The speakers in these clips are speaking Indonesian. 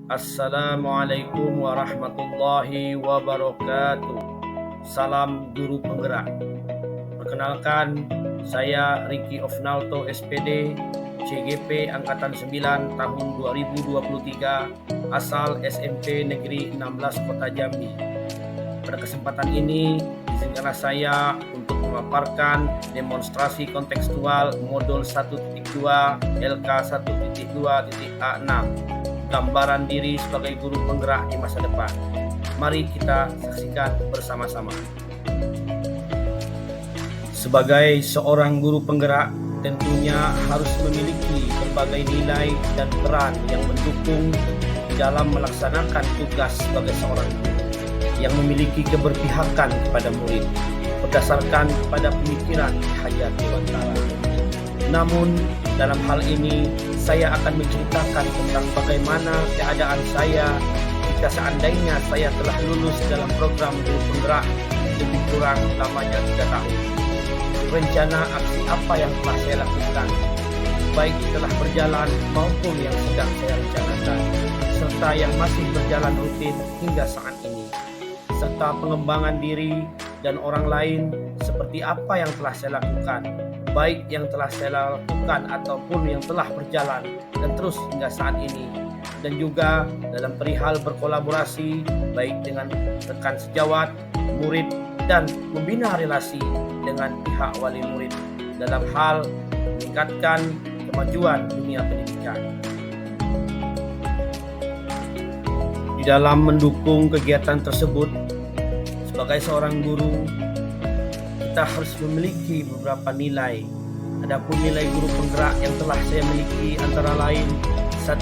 Assalamualaikum warahmatullahi wabarakatuh. Salam guru penggerak. Perkenalkan, saya Ricky Ofnalto SPD, CGP Angkatan 9 tahun 2023, asal SMP Negeri 16 Kota Jambi. Pada kesempatan ini, izinkanlah saya untuk memaparkan demonstrasi kontekstual modul 1.2 LK 1.2.A6, gambaran diri sebagai guru penggerak di masa depan. Mari kita saksikan bersama-sama. Sebagai seorang guru penggerak, tentunya harus memiliki berbagai nilai dan peran yang mendukung dalam melaksanakan tugas sebagai seorang guru, yang memiliki keberpihakan kepada murid berdasarkan pada pemikiran Ki Hajar Dewantara. Namun, dalam hal ini saya akan menceritakan tentang bagaimana keadaan saya jika seandainya saya telah lulus dalam program guru penggerak lebih kurang lamanya 3 tahun. Rencana aksi apa yang telah saya lakukan, baik telah berjalan maupun yang sedang saya rencanakan, serta yang masih berjalan rutin hingga saat ini, serta pengembangan diri dan orang lain seperti apa yang telah saya lakukan, baik yang telah saya lakukan ataupun yang telah berjalan dan terus hingga saat ini, dan juga dalam perihal berkolaborasi baik dengan rekan sejawat, murid, dan membina relasi dengan pihak wali murid dalam hal meningkatkan kemajuan dunia pendidikan. Di dalam mendukung kegiatan tersebut, sebagai seorang guru, kita harus memiliki beberapa nilai. Adapun nilai guru penggerak yang telah saya miliki antara lain: 1.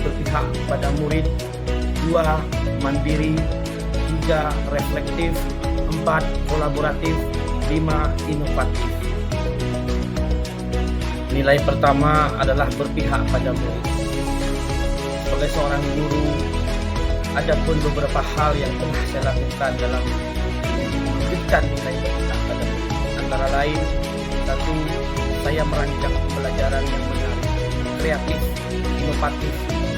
Berpihak pada murid, 2. Mandiri, 3. Reflektif, 4. Kolaboratif, 5. Inovatif. Nilai pertama adalah berpihak pada murid. Sebagai seorang guru, ada pun beberapa hal yang telah saya lakukan dalam memberikan nilai berpihak pada murid. Antara lain, 1. Saya merancang pembelajaran yang menarik, kreatif, inovatif,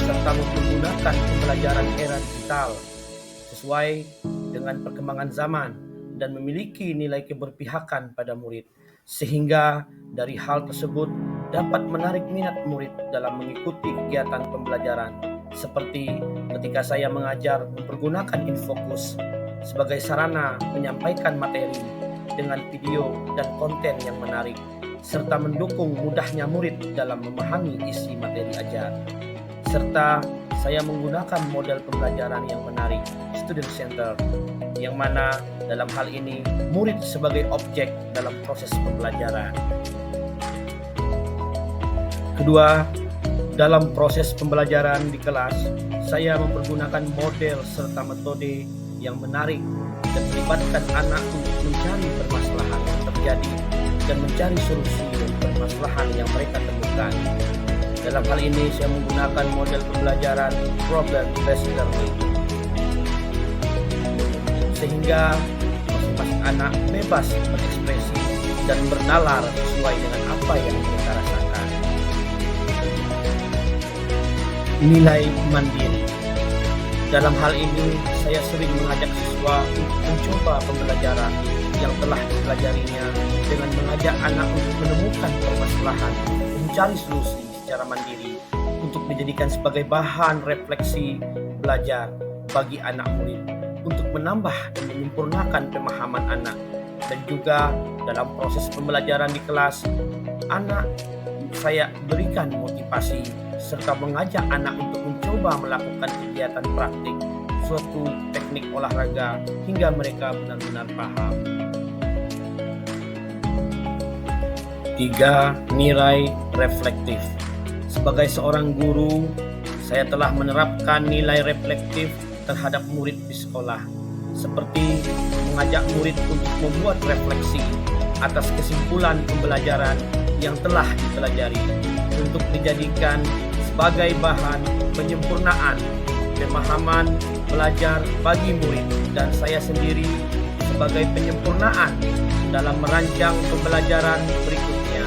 serta menggunakan pembelajaran era digital sesuai dengan perkembangan zaman dan memiliki nilai keberpihakan pada murid, sehingga dari hal tersebut dapat menarik minat murid dalam mengikuti kegiatan pembelajaran, seperti ketika saya mengajar mempergunakan Infocus sebagai sarana menyampaikan materi dengan video dan konten yang menarik, serta mendukung mudahnya murid dalam memahami isi materi ajar. Serta saya menggunakan model pembelajaran yang menarik, student center, yang mana dalam hal ini murid sebagai objek dalam proses pembelajaran. Kedua, dalam proses pembelajaran di kelas, saya mempergunakan model serta metode yang menarik dan melibatkan anak untuk mencari permasalahan yang terjadi dan mencari solusi dari permasalahan yang mereka temukan. Dalam hal ini saya menggunakan model pembelajaran problem-based learning, sehingga masing-masing anak bebas berekspresi dan bernalar sesuai dengan apa yang mereka rasakan. Nilai mandiri. Dalam hal ini saya sering mengajak siswa untuk mencoba pembelajaran yang telah dipelajarinya dengan mengajak anak untuk menemukan permasalahan, mencari solusi secara mandiri untuk dijadikan sebagai bahan refleksi belajar bagi anak murid untuk menambah dan menyempurnakan pemahaman anak. Dan juga dalam proses pembelajaran di kelas, anak saya berikan motivasi serta mengajak anak untuk mencoba melakukan kegiatan praktik suatu teknik olahraga hingga mereka benar-benar paham. 3. Nilai reflektif. Sebagai seorang guru, saya telah menerapkan nilai reflektif terhadap murid di sekolah, seperti mengajak murid untuk membuat refleksi atas kesimpulan pembelajaran yang telah dipelajari untuk dijadikan sebagai bahan penyempurnaan pemahaman belajar bagi murid dan saya sendiri sebagai penyempurnaan dalam merancang pembelajaran berikutnya,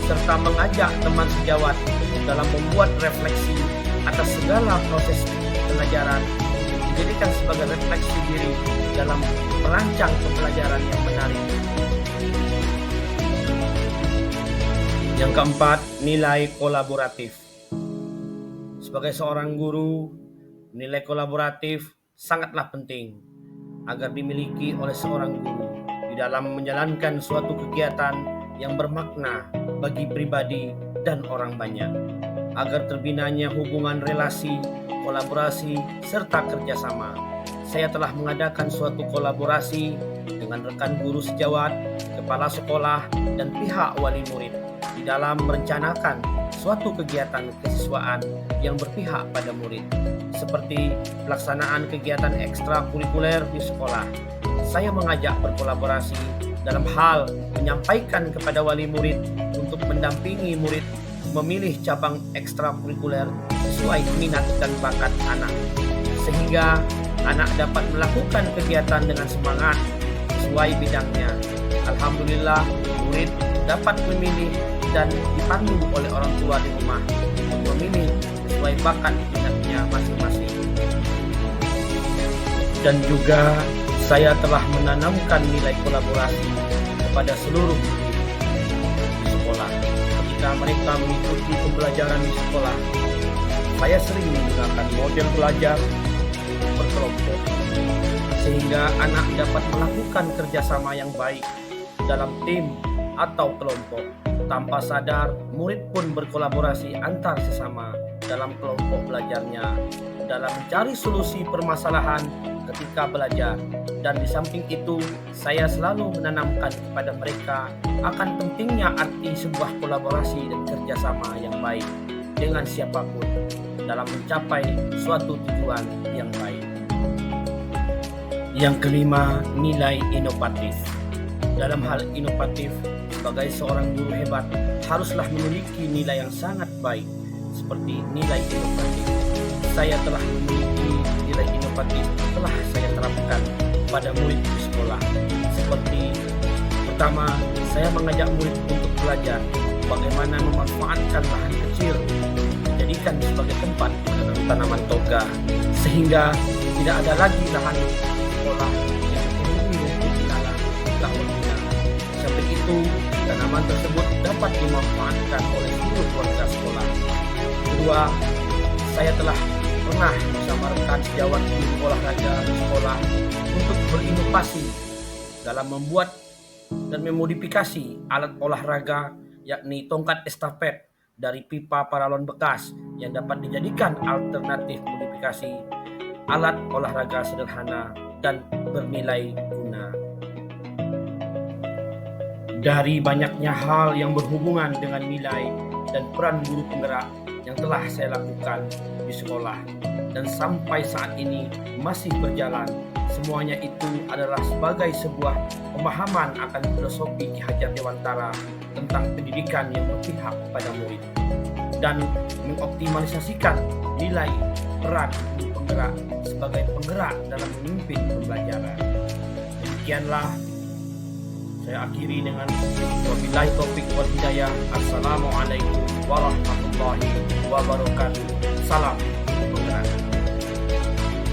serta mengajak teman sejawat dalam membuat refleksi atas segala proses pelajaran dijadikan sebagai refleksi diri dalam merancang pembelajaran yang menarik. Yang keempat, nilai kolaboratif. Sebagai seorang guru, nilai kolaboratif sangatlah penting agar dimiliki oleh seorang guru di dalam menjalankan suatu kegiatan yang bermakna bagi pribadi dan orang banyak, agar terbinanya hubungan relasi, kolaborasi, serta kerjasama. Saya telah mengadakan suatu kolaborasi dengan rekan guru sejawat, kepala sekolah, dan pihak wali murid di dalam merencanakan suatu kegiatan kesiswaan yang berpihak pada murid, seperti pelaksanaan kegiatan ekstrakurikuler di sekolah. Saya mengajak berkolaborasi dalam hal menyampaikan kepada wali murid untuk mendampingi murid memilih cabang ekstrakurikuler sesuai minat dan bakat anak, sehingga anak dapat melakukan kegiatan dengan semangat sesuai bidangnya. Alhamdulillah, murid dapat memilih dan dipandu oleh orang tua di rumah untuk memilih sesuai bakat minatnya masing-masing. Dan juga saya telah menanamkan nilai kolaborasi kepada seluruh murid di sekolah. Ketika mereka mengikuti pembelajaran di sekolah, saya sering menggunakan model belajar berkelompok, sehingga anak dapat melakukan kerjasama yang baik dalam tim atau kelompok. Tanpa sadar, murid pun berkolaborasi antar sesama dalam kelompok belajarnya, dalam mencari solusi permasalahan ketika belajar. Dan di samping itu, saya selalu menanamkan kepada mereka akan pentingnya arti sebuah kolaborasi dan kerjasama yang baik dengan siapapun dalam mencapai suatu tujuan yang baik. Yang kelima, nilai inovatif. Dalam hal inovatif, sebagai seorang guru hebat haruslah memiliki nilai yang sangat baik, seperti nilai inovatif. Saya telah memiliki nilai inovatif telah saya terapkan pada murid di sekolah. Seperti pertama, saya mengajak murid untuk belajar bagaimana memanfaatkan lahan kecil dijadikan sebagai tempat menanam tanaman toga, sehingga tidak ada lagi lahan sekolah yang memiliki lahan. Sampai itu, tanaman tersebut dapat dimanfaatkan oleh seluruh warga sekolah. Kedua, saya telah pernah bersama rekan sejawat guru olahraga di sekolah untuk berinovasi dalam membuat dan memodifikasi alat olahraga, yakni tongkat estafet dari pipa paralon bekas yang dapat dijadikan alternatif modifikasi alat olahraga sederhana dan bernilai guna. Dari banyaknya hal yang berhubungan dengan nilai dan peran guru penggerak yang telah saya lakukan di sekolah dan sampai saat ini masih berjalan, semuanya itu adalah sebagai sebuah pemahaman akan filosofi Ki Hajar Dewantara tentang pendidikan yang berpihak pada murid dan mengoptimalisasikan nilai peran guru penggerak sebagai penggerak dalam memimpin pembelajaran. Demikianlah saya akhiri dengan wabillahi taufik wal hidayah. Assalamualaikum warahmatullahi wabarakatuh. Salam penggerak.